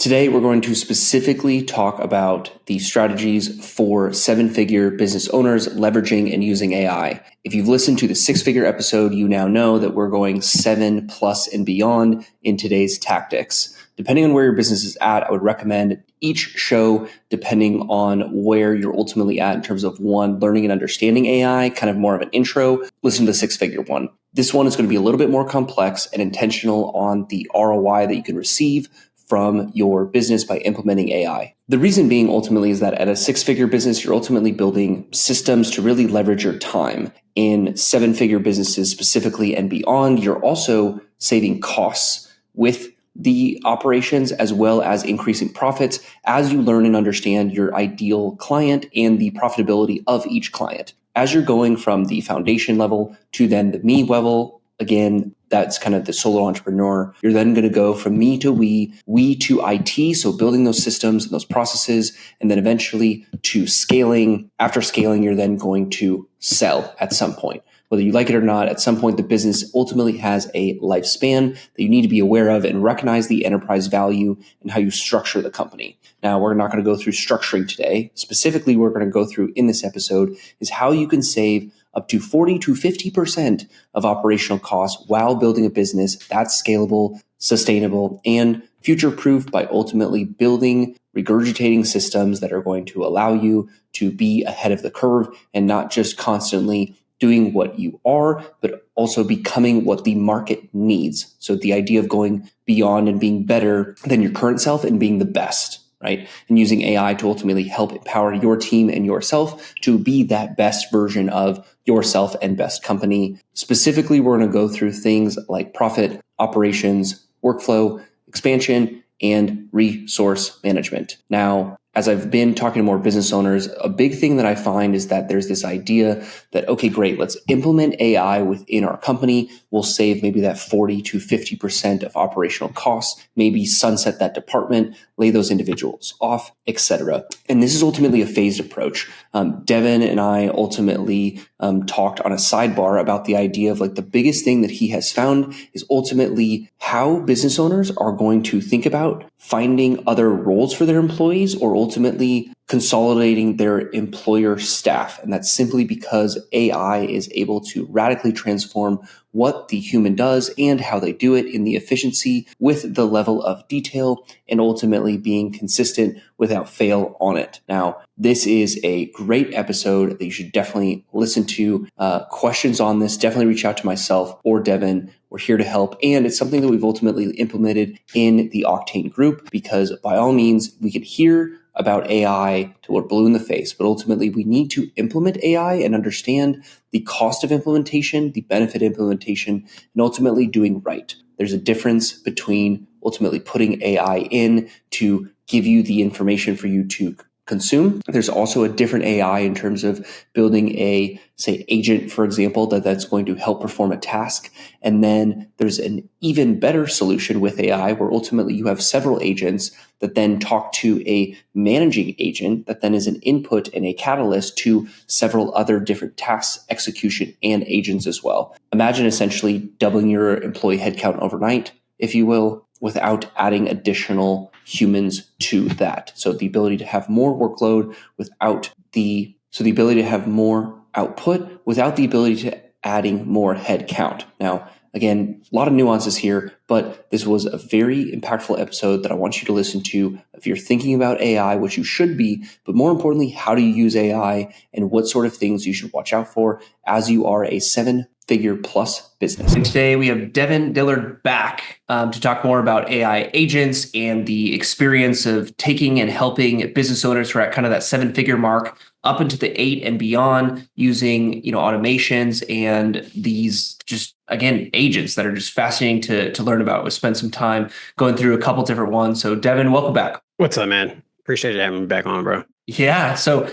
Today, we're going to specifically talk about the strategies for seven-figure business owners leveraging and using AI. If you've listened to the six-figure episode, you now know that we're going 7+ and beyond in today's tactics. Depending on where your business is at, I would recommend each show, depending on where you're ultimately at in terms of one, learning and understanding AI, kind of more of an intro, listen to the six-figure one. This one is going to be a little bit more complex and intentional on the ROI that you can receive from your business by implementing AI. The reason being ultimately is that at a six-figure business, you're ultimately building systems to really leverage your time. In seven-figure businesses specifically and beyond, you're also saving costs with the operations as well as increasing profits as you learn and understand your ideal client and the profitability of each client. As you're going from the foundation level to then the me level, again, that's kind of the solo entrepreneur. You're then going to go from me to we to IT. So building those systems and those processes, and then eventually to scaling. After scaling, you're then going to sell at some point. Whether you like it or not, at some point, the business ultimately has a lifespan that you need to be aware of and recognize the enterprise value and how you structure the company. Now, we're not going to go through structuring today. Specifically, we're going to go through in this episode is how you can save up to 40 to 50% of operational costs while building a business that's scalable, sustainable, and future-proof by ultimately building, regurgitating systems that are going to allow you to be ahead of the curve and not just constantly doing what you are, but also becoming what the market needs. So the idea of going beyond and being better than your current self and being the best, right? And using AI to ultimately help empower your team and yourself to be that best version of yourself and best company. Specifically, we're going to go through things like profit, operations, workflow, expansion, and resource management. Now, as I've been talking to more business owners, a big thing that I find is that there's this idea that, okay, great, let's implement AI within our company. We'll save maybe that 40 to 50% of operational costs, maybe sunset that department, lay those individuals off, etc. And this is ultimately a phased approach. Devan and I ultimately talked on a sidebar about the idea of like the biggest thing that he has found is ultimately how business owners are going to think about finding other roles for their employees or ultimately consolidating their employer staff. And that's simply because AI is able to radically transform what the human does and how they do it in the efficiency with the level of detail and ultimately being consistent without fail on it. Now, this is a great episode that you should definitely listen to. Questions on this, definitely reach out to myself or Devan. We're here to help. And it's something that we've ultimately implemented in the Octane group because by all means, we can hear about AI till we're blue in the face, but ultimately we need to implement AI and understand the cost of implementation, the benefit of implementation, and ultimately doing right. There's a difference between ultimately putting AI in to give you the information for you to consume. There's also a different AI in terms of building a, say, agent, for example, that's going to help perform a task. And then there's an even better solution with AI where ultimately you have several agents that then talk to a managing agent that then is an input and a catalyst to several other different tasks, execution, and agents as well. Imagine essentially doubling your employee headcount overnight, if you will, without adding additional humans to that. So the ability to have more workload without the ability to have more output without the ability to adding more headcount. Now, again, a lot of nuances here, but this was a very impactful episode that I want you to listen to if you're thinking about AI, which you should be, but more importantly, how do you use AI and what sort of things you should watch out for as you are a seven-figure plus business. And today we have Devan Dillard back to talk more about AI agents and the experience of taking and helping business owners who are at kind of that seven-figure mark up into the 8 and beyond using, automations and these just, again, agents that are just fascinating to learn about. We'll spend some time going through a couple different ones. So Devan, welcome back. What's up, man? Appreciate it having me back on, bro. Yeah. So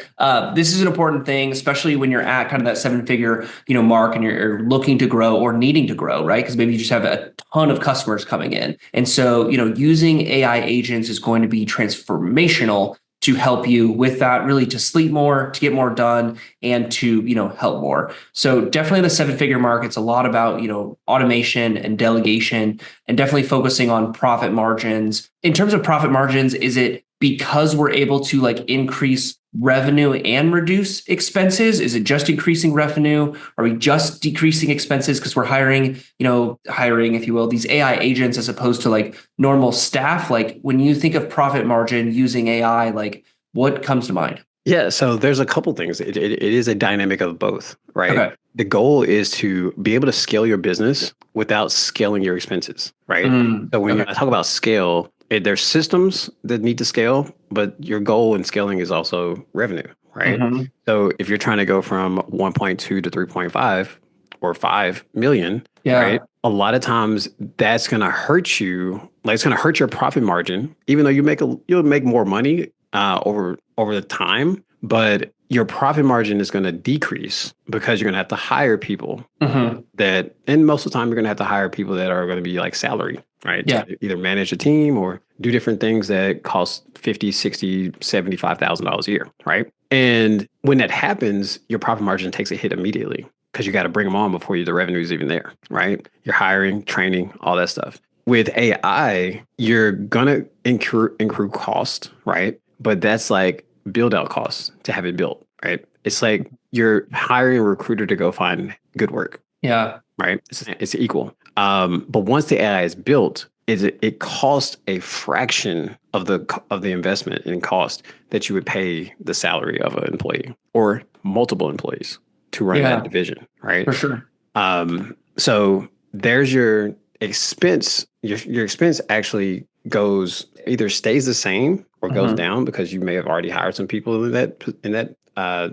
this is an important thing, especially when you're at kind of that seven-figure, mark and you're looking to grow or needing to grow, right? Because maybe you just have a ton of customers coming in. And so, using AI agents is going to be transformational to help you with that, really to sleep more, to get more done, and to, help more. So definitely the seven-figure mark, it's a lot about, automation and delegation, and definitely focusing on profit margins. In terms of profit margins, is it because we're able to like increase revenue and reduce expenses? Is it just increasing revenue? Are we just decreasing expenses because we're hiring, if you will, these AI agents as opposed to like normal staff? Like when you think of profit margin using AI, like what comes to mind? Yeah, so there's a couple things. It is a dynamic of both, right? Okay. The goal is to be able to scale your business without scaling your expenses, right? So when I talk about scale, there's systems that need to scale, but your goal in scaling is also revenue, right? So if you're trying to go from 1.2 to 3.5 or 5 million, right? A lot of times that's going to hurt you. Like it's going to hurt your profit margin, even though you'll make more money over the time, but your profit margin is going to decrease because you're going to have to hire people and most of the time you're going to have to hire people that are going to be like salary, right? Yeah. To either manage a team or do different things that cost $50,000, $60,000, $75,000 a year, right? And when that happens, your profit margin takes a hit immediately because you got to bring them on before the revenue is even there, right? You're hiring, training, all that stuff. With AI, you're going to incur cost, right? But that's like build out costs to have it built, right? It's like you're hiring a recruiter to go find good work. Yeah. Right. It's equal. But once the AI is built, it costs a fraction of the investment in cost that you would pay the salary of an employee or multiple employees to run that division, right? For sure. So there's your expense. Your expense actually either stays the same or goes down because you may have already hired some people in that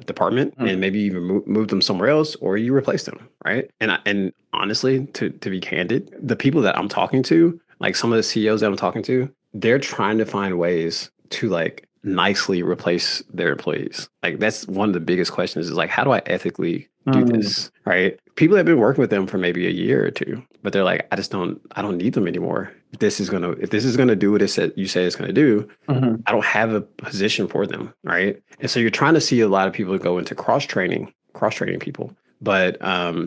department and maybe even move them somewhere else or you replace them, right? And honestly, to be candid, the people that I'm talking to, like some of the CEOs that I'm talking to, they're trying to find ways to like nicely replace their employees. Like that's one of the biggest questions is like, how do I ethically do this, right? People have been working with them for maybe a year or two, but they're like, I don't need them anymore. If this is gonna do what you say it's gonna do, I don't have a position for them, right? And so you're trying to see a lot of people go into cross training people, but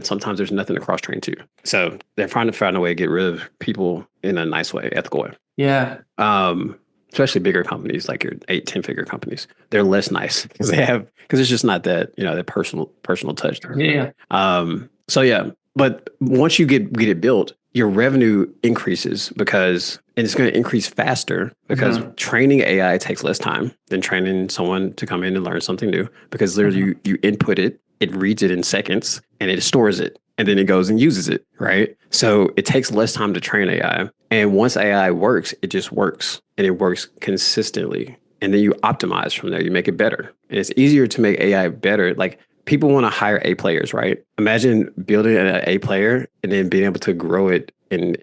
sometimes there's nothing to cross train to. So they're trying to find a way to get rid of people in a nice way, ethical way. Yeah. Especially bigger companies like your 8-10 figure companies, they're less nice because it's just not that that personal touch. Yeah. So yeah, but once you get it built, your revenue increases and it's going to increase faster because training AI takes less time than training someone to come in and learn something new because literally you input it reads it in seconds and it stores it and then it goes and uses it, right? So it takes less time to train AI. And once AI works, it just works and it works consistently. And then you optimize from there, you make it better. And it's easier to make AI better. Like people want to hire A players, right? Imagine building an A player and then being able to grow it and,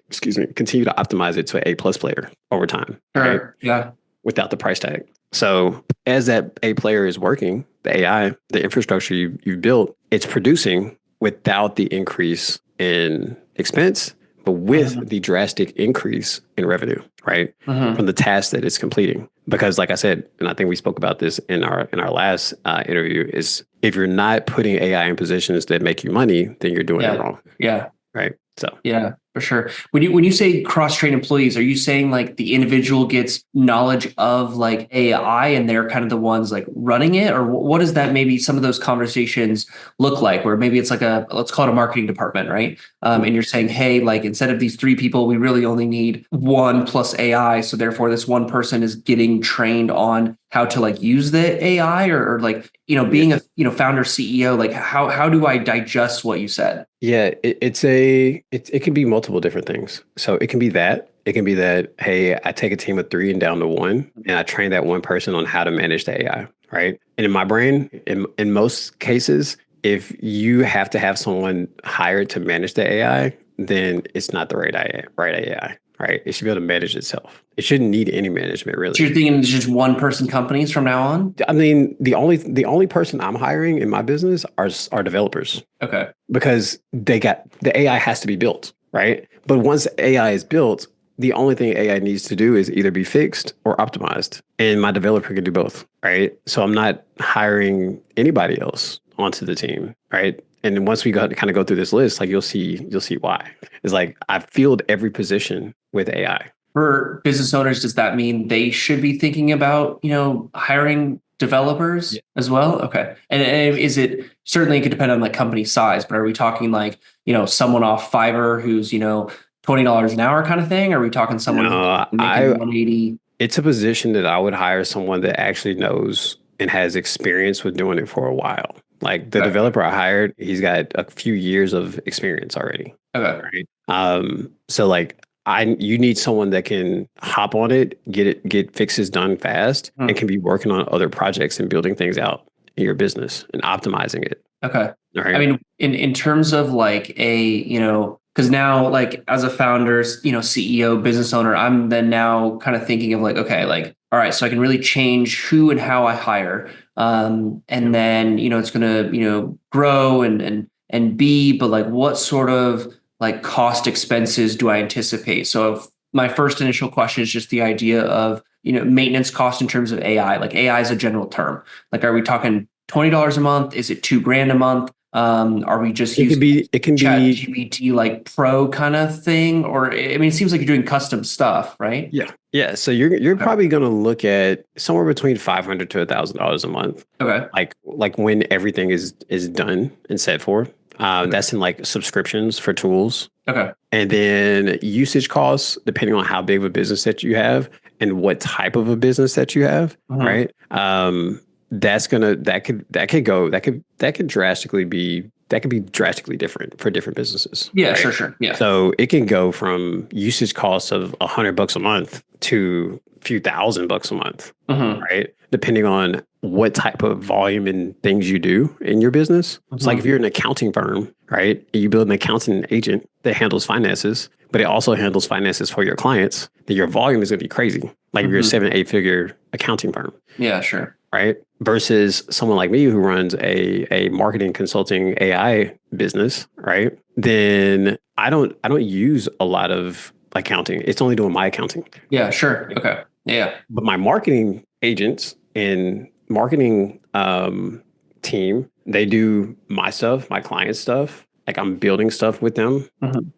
continue to optimize it to an A+ player over time. Right? Yeah. Without the price tag. So as that A player is working, the AI, the infrastructure you've built, it's producing without the increase in expense, but with the drastic increase in revenue, right? From the task that it's completing. Because like I said, and I think we spoke about this in our last interview, is if you're not putting AI in positions that make you money, then you're doing it wrong. Yeah. Right. So yeah, for sure. When you say cross-train employees, are you saying like the individual gets knowledge of like AI and they're kind of the ones like running it? Or what does that maybe some of those conversations look like? Where maybe it's like let's call it a marketing department, right? And you're saying, hey, like instead of these 3 people, we really only need 1 plus AI. So therefore this one person is getting trained on how to like use the AI or like, being a, founder CEO, like how do I digest what you said? Yeah, it can be multiple different things. So it can be that. It can be that, hey, I take a team of 3 and down to 1, and I train that one person on how to manage the AI, right? And in my brain, in most cases, if you have to have someone hired to manage the AI, then it's not the right AI, right? It should be able to manage itself. It shouldn't need any management, really. So you're thinking it's just 1-person companies from now on? I mean, the only person I'm hiring in my business are developers. Okay. Because the AI has to be built, right? But once AI is built, the only thing AI needs to do is either be fixed or optimized. And my developer can do both, right? So I'm not hiring anybody else onto the team, right? And then once we kind of go through this list, like you'll see why. It's like I've filled every position with AI. For business owners, does that mean they should be thinking about, hiring developers Yeah. as well? Okay. And is it certainly, it could depend on the company size, but are we talking like, someone off Fiverr who's, $20 an hour kind of thing? Or are we talking someone who's No, making 180? it's a position that I would hire someone that actually knows and has experience with doing it for a while. Like the Okay. developer I hired, he's got a few years of experience already. Okay. Right. So like you need someone that can hop on it, get fixes done fast, and can be working on other projects and building things out in your business and optimizing it. Okay. All right. I mean, in terms of like because now like as a founder, CEO, business owner, I'm then now kind of thinking of like, okay, like, all right, so I can really change who and how I hire. And then, it's gonna, grow and be, but like what sort of like cost expenses do I anticipate? So if my first initial question is just the idea of, maintenance cost in terms of AI, like AI is a general term. Like, are we talking $20 a month? Is it $2,000 a month? Are we just It can using be, it can Chat be, GPT like pro kind of thing? Or I mean, it seems like you're doing custom stuff, right? yeah. Yeah. So you're Okay. probably going to look at somewhere between $500 to $1,000 a month. Okay. Like when everything is done and set for. That's in like subscriptions for tools. Okay. And then usage costs, depending on how big of a business that you have and what type of a business that you have, right? That could drastically different for different businesses. Yeah, right? sure. Yeah. So it can go from usage costs of $100 a month to a few $1,000 a month, right? Depending on what type of volume and things you do in your business. It's like if you're an accounting firm, right? You build an accounting agent that handles finances, but it also handles finances for your clients, then your volume is going to be crazy. Like if you're a 7-8 figure accounting firm. Yeah, sure. Right. Versus someone like me who runs a marketing consulting AI business, right? Then I don't use a lot of accounting. It's only doing my accounting. Yeah, sure. Okay. Yeah. But my marketing agents and marketing team, they do my stuff, my client stuff. Like I'm building stuff with them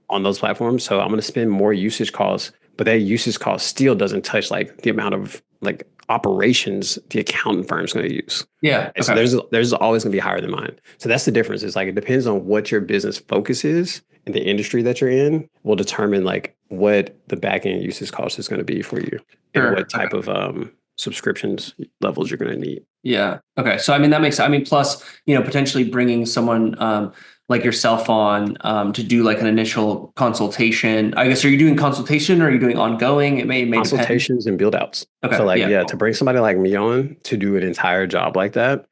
on those platforms. So I'm going to spend more usage costs, but that usage cost still doesn't touch like the amount of like operations the accountant firm is going to use. Yeah. Okay. So there's always going to be higher than mine. So that's the difference. It's like it depends on what your business focus is and the industry that you're in will determine like what the back end usage cost is going to be for you and what type of subscriptions levels you're going to need. Yeah. Okay. So I mean that makes. I mean, plus potentially bringing someone like yourself on to do like an initial consultation. I guess, are you doing consultation or are you doing ongoing? It may Consultations depend. and build outs. Okay. So like, Yeah. to bring somebody like me on to do an entire job like that,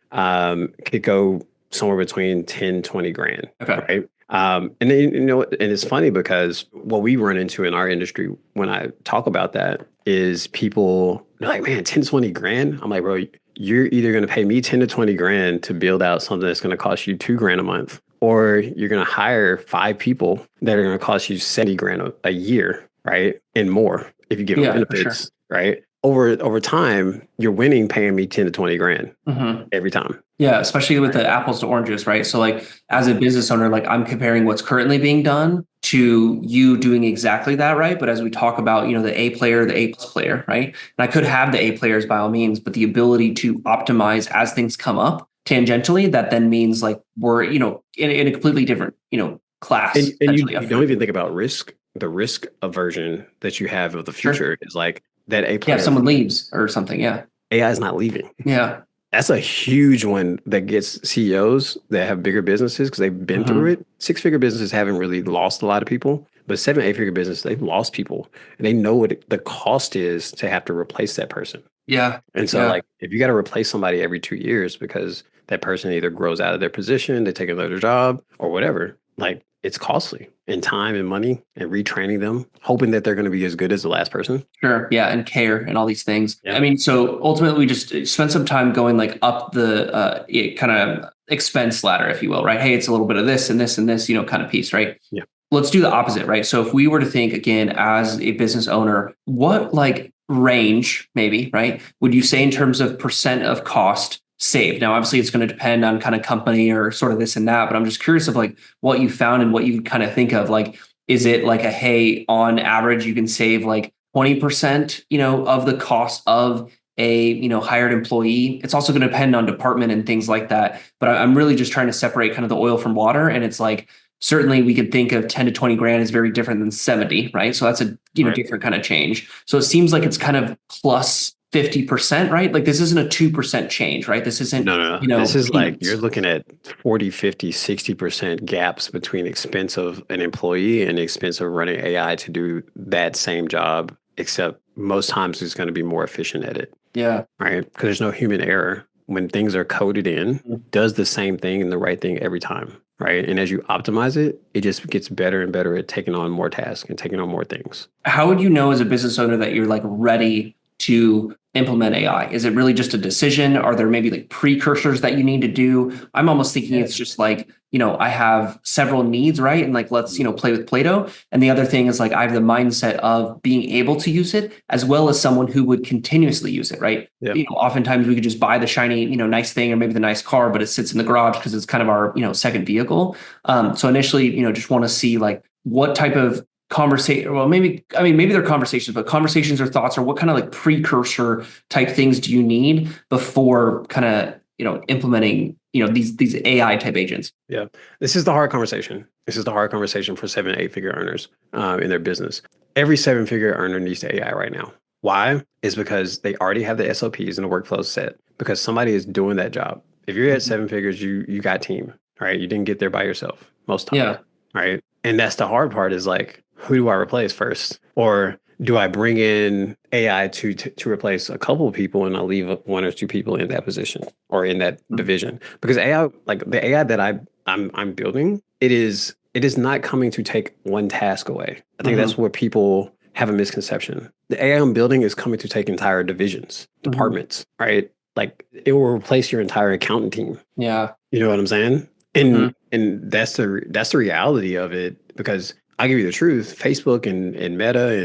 could go somewhere between 10, 20 grand. Okay. Right. And then, and it's funny because what we run into in our industry when I talk about that is people are like, man, 10, 20 grand. I'm like, bro, you're either going to pay me 10 to 20 grand to build out something that's going to cost you $2,000 a month, or you're going to hire 5 people that are going to cost you 70 grand a year, right? And more if you give them benefits, right? Over time, you're winning paying me 10 to 20 grand every time. Yeah, especially with the apples to oranges, right? So like as a business owner, like I'm comparing what's currently being done to you doing exactly that, right? But as we talk about, the A player, the A plus player, right? And I could have the A players by all means, but the ability to optimize as things come up tangentially, that then means like we're, in a completely different, class. And you don't even think about risk. The risk aversion that you have of the future is like that A player. Yeah, if someone leaves or something, yeah. AI is not leaving. Yeah. That's a huge one that gets CEOs that have bigger businesses because they've been through it. 6-figure businesses haven't really lost a lot of people, but 7-8-figure business, they've lost people and they know what the cost is to have to replace that person. Yeah. And so like, if you got to replace somebody every 2 years because that person either grows out of their position, they take another job or whatever, like it's costly in time and money and retraining them, hoping that they're going to be as good as the last person. Sure. Yeah. And care and all these things. Yeah. I mean, so ultimately we just spend some time going like up the kind of expense ladder, if you will, right? Hey, it's a little bit of this and this and this, kind of piece, right? Yeah. let's do the opposite, right? So if we were to think again as a business owner, what like range maybe, right, would you say in terms of percent of cost saved? Now, obviously it's going to depend on kind of company or sort of this and that, but I'm just curious of like what you found and what you kind of think of. Like, is it like a, hey, on average, you can save like 20%, of the cost of a, hired employee? It's also going to depend on department and things like that. But I'm really just trying to separate kind of the oil from water. And it's like, certainly we could think of 10 to 20 grand is very different than 70, right? So that's a, Right. different kind of change. So it seems like it's kind of plus 50%, right? Like this isn't a 2% change, right? This isn't, No. This is like peanuts. you're looking at 40, 50, 60% gaps between expense of an employee and the expense of running AI to do that same job, except most times it's going to be more efficient at it. Yeah. Right. Because there's no human error. When things are coded in, does the same thing and the right thing every time. Right. And as you optimize it, it just gets better and better at taking on more tasks and taking on more things. How would you know as a business owner that you're like ready to implement AI? Is it really just a decision? Are there maybe like precursors that you need to do? I'm almost thinking it's just like, I have several needs, right? And like, let's, play with Play-Doh. And the other thing is like, I have the mindset of being able to use it as well as someone who would continuously use it, right? Yep. Oftentimes we could just buy the shiny, nice thing or maybe the nice car, but it sits in the garage because it's kind of our, second vehicle. So initially, just want to see like what type of conversation, well, maybe they're conversations, but conversations or thoughts, or what kind of like precursor type things do you need before kind of, implementing, these AI type agents? Yeah. This is the hard conversation. This is the hard conversation for 7, 8 figure earners in their business. Every 7-figure earner needs to AI right now. Why? Is because they already have the SOPs and the workflow set because somebody is doing that job. If you're at 7 figures, you got team, right? You didn't get there by yourself most times. Yeah. Right. And that's the hard part is like, who do I replace first? Or do I bring in AI to replace a couple of people and I'll leave 1 or 2 people in that position or in that division? Because AI, like the AI that I'm building, it is not coming to take one task away. I think that's where people have a misconception. The AI I'm building is coming to take entire divisions, departments, right? Like it will replace your entire accountant team. Yeah. You know what I'm saying? And that's the reality of it, because I'll give you the truth. Facebook and Meta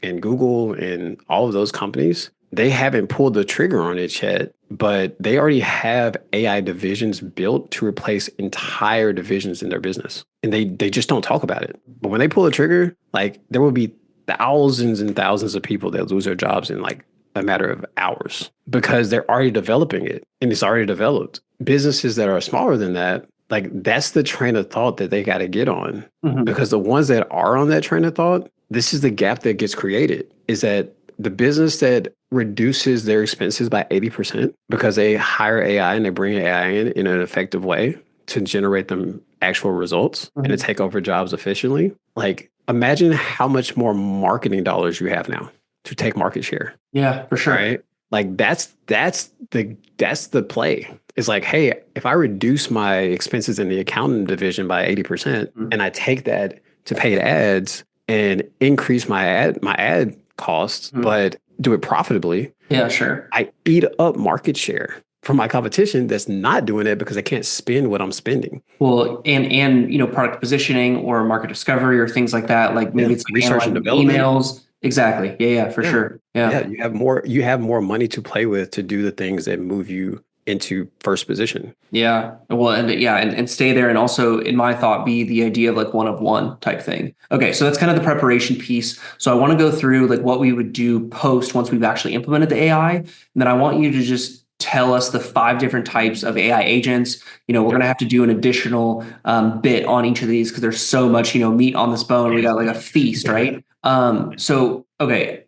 and Google and all of those companies, they haven't pulled the trigger on it yet, but they already have AI divisions built to replace entire divisions in their business. And they just don't talk about it. But when they pull the trigger, like there will be thousands and thousands of people that lose their jobs in like a matter of hours because they're already developing it and it's already developed. Businesses that are smaller than that, like that's the train of thought that they got to get on, because the ones that are on that train of thought, this is the gap that gets created, is that the business that reduces their expenses by 80% because they hire AI and they bring AI in an effective way to generate them actual results and to take over jobs efficiently. Like imagine how much more marketing dollars you have now to take market share. Yeah, for sure. Right? Like that's the play. It's like, hey, if I reduce my expenses in the accounting division by 80% and I take that to paid ads and increase my ad costs, but do it profitably. Yeah, sure. I eat up market share from my competition that's not doing it because I can't spend what I'm spending. Well, and product positioning or market discovery or things like that. Like maybe it's like research and analyzing development. emails. Exactly. Yeah, for sure. Yeah. You have more money to play with to do the things that move you into first position. Yeah. Well, and stay there. And also in my thought, be the idea of like one of one type thing. Okay. So that's kind of the preparation piece. So I want to go through like what we would do post once we've actually implemented the AI. And then I want you to just tell us the 5 different types of AI agents. We're going to have to do an additional bit on each of these because there's so much, meat on this bone. We got like a feast, right? So, okay.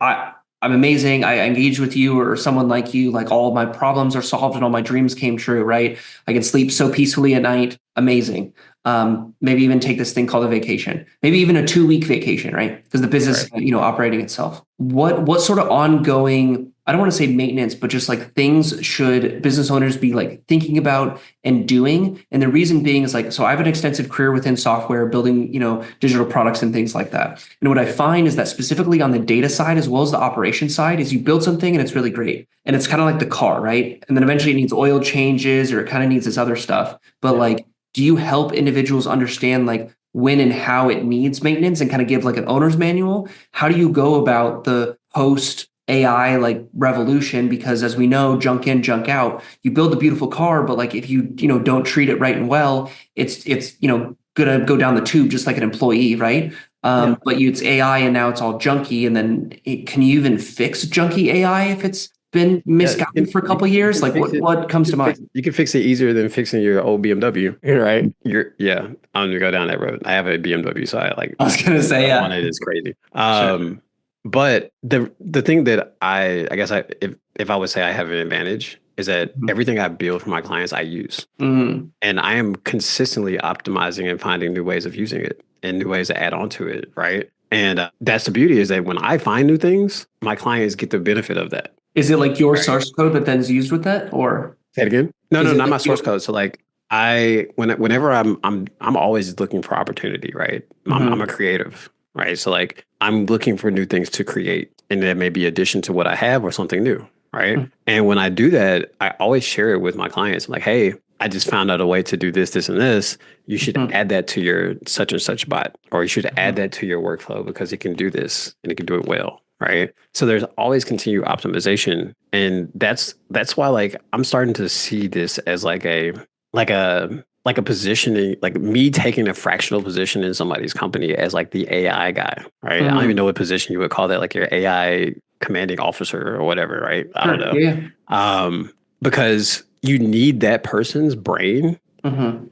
I'm amazing. I engage with you or someone like you, like all of my problems are solved and all my dreams came true, right? I can sleep so peacefully at night. Amazing. Maybe even take this thing called a vacation, maybe even a 2-week vacation, right? Because the business, operating itself. What sort of ongoing, I don't want to say maintenance, but just like things should business owners be like thinking about and doing? And the reason being is like, so I have an extensive career within software, building, digital products and things like that. And what I find is that specifically on the data side, as well as the operation side, is you build something and it's really great. And it's kind of like the car, right? And then eventually it needs oil changes or it kind of needs this other stuff. But like, do you help individuals understand like when and how it needs maintenance and kind of give like an owner's manual? How do you go about the post AI like revolution? Because as we know, junk in, junk out. You build a beautiful car, but like if you don't treat it right and well, it's gonna go down the tube just like an employee, right? Yeah. But it's AI and now it's all junky. And then can you even fix junky AI if it's been Yeah, misguided for a couple of you years? can Like fix it. what comes to mind? You can fix it easier than fixing your old BMW, right? Yeah, I'm gonna go down that road. I have a BMW, so I like I was gonna say, stuff on yeah, it is crazy. sure. But the thing that I guess if I would say I have an advantage is that everything I build for my clients I use, Mm-hmm. and I am consistently optimizing and finding new ways of using it and new ways to add on to it, right? And that's the beauty is that when I find new things, my clients get the benefit of that. Is it like your Right. source code that then is used with that, or Say it again. No, is no, it not like my source code. So like whenever I'm always looking for opportunity, right? I'm a Mhm. creative, right? So like I'm looking for new things to create, and that may be addition to what I have or something new, right? And when I do that, I always share it with my clients. I'm like, hey, I just found out a way to do this, this, and this. You should Mhm. add that to your such and such bot, or you should add Mhm. that to your workflow because it can do this and it can do it well, right? So there's always continued optimization, and that's why like I'm starting to see this as like a positioning, like me taking a fractional position in somebody's company as like the AI guy, right? I don't even Mhm. know what position you would call that, like your AI commanding officer or whatever, right? I don't Sure. know. Yeah. Because you need that person's brain Mhm.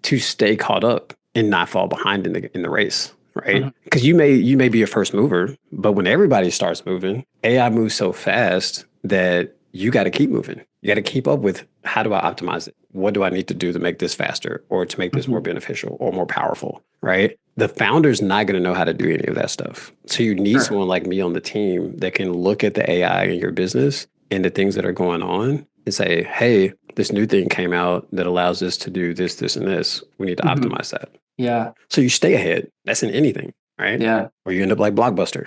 to stay caught up and not fall behind in the race, right? Mhm. Because you may be a first mover, but when everybody starts moving, AI moves so fast that you got to keep moving. You got to keep up with how do I optimize it? What do I need to do to make this faster or to make this more Mhm. beneficial or more powerful, right? The founder's not going to know how to do any of that stuff. So you need Sure. someone like me on the team that can look at the AI in your business and the things that are going on and say, hey, this new thing came out that allows us to do this, this, and this. We need to Mhm. optimize that. Yeah. So you stay ahead. That's in anything, right? Yeah. Or you end up like Blockbuster,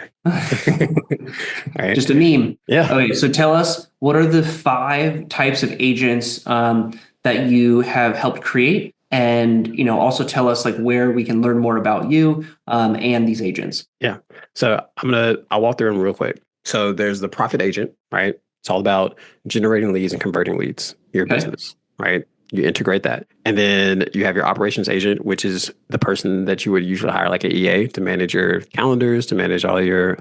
right? Just a meme. Yeah. Okay, so tell us what are the 5 types of agents that you have helped create, and also tell us like where we can learn more about you and these agents. Yeah. So I'll walk through them real quick. So there's the profit agent, right? It's all about generating leads and converting leads in your Okay. business, right? You integrate that. And then you have your operations agent, which is the person that you would usually hire like an EA to manage your calendars, to manage all your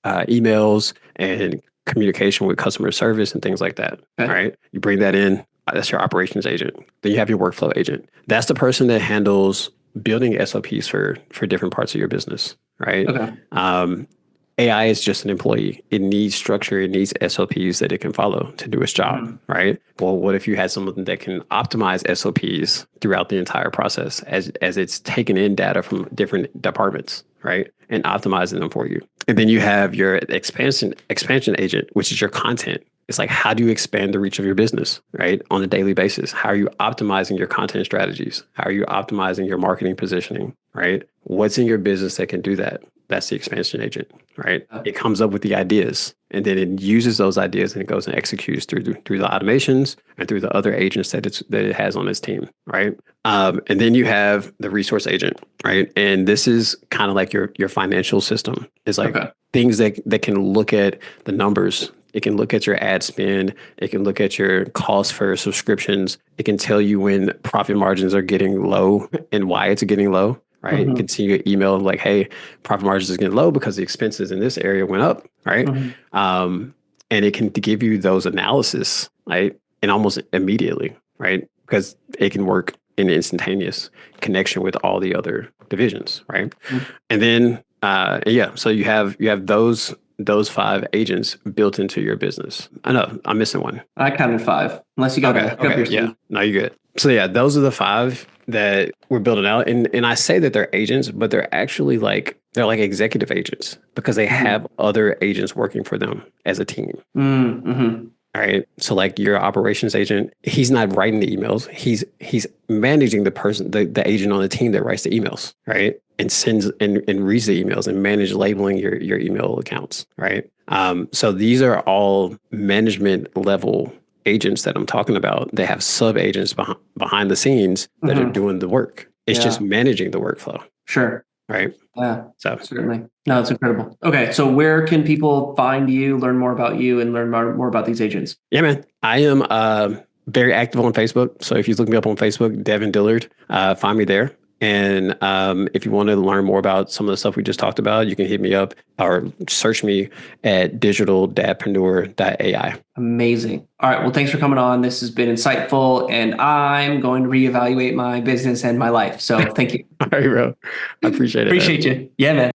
emails and communication with customer service and things like that. All Okay. right. You bring that in. That's your operations agent. Then you have your workflow agent. That's the person that handles building SOPs for different parts of your business, right? Okay. AI is just an employee. It needs structure. It needs SOPs that it can follow to do its job, Mhm. right? Well, what if you had someone that can optimize SOPs throughout the entire process as it's taken in data from different departments, right? And optimizing them for you. And then you have your expansion agent, which is your content. It's like, how do you expand the reach of your business, right? On a daily basis. How are you optimizing your content strategies? How are you optimizing your marketing positioning, right? What's in your business that can do that? That's the expansion agent, right? It comes up with the ideas and then it uses those ideas and it goes and executes through the automations and through the other agents that it has on its team, right? And then you have the resource agent, right? And this is kind of like your financial system. It's like Okay. things that can look at the numbers. It can look at your ad spend. It can look at your cost for subscriptions. It can tell you when profit margins are getting low and why it's getting low, right? It can Mhm. send you an email like, hey, profit margins is getting low because the expenses in this area went up, right? Mhm. And it can give you those analysis, right? And almost immediately, right? Because it can work in instantaneous connection with all the other divisions, right? Mhm. And then yeah, so you have those 5 agents built into your business. I know I'm missing one. I counted 5. Unless you got to Okay, pick up okay, your yeah, sleeve. no, you're good. So yeah, those are the 5 that we're building out, and I say that they're agents, but they're actually like they're like executive agents because they Mhm. have other agents working for them as a team. Mhm. All right. So like your operations agent, he's not writing the emails. He's managing the person, the agent on the team that writes the emails, right? And sends and reads the emails and manage labeling your email accounts, right? So these are all management level agents that I'm talking about. They have sub agents behind the scenes that are Mhm. doing the work. It's just managing the workflow. Sure. Right. Yeah. So certainly. No, it's incredible. Okay. So where can people find you, learn more about you, and learn more about these agents? yeah, man, I am very active on Facebook. So if you look me up on Facebook, Devan Dillard, find me there. And if you want to learn more about some of the stuff we just talked about, you can hit me up or search me at digitaldadpreneur.ai. Amazing. All right. Well, thanks for coming on. This has been insightful, and I'm going to reevaluate my business and my life. So thank you. All right, bro. I appreciate it. Appreciate you. Yeah, man.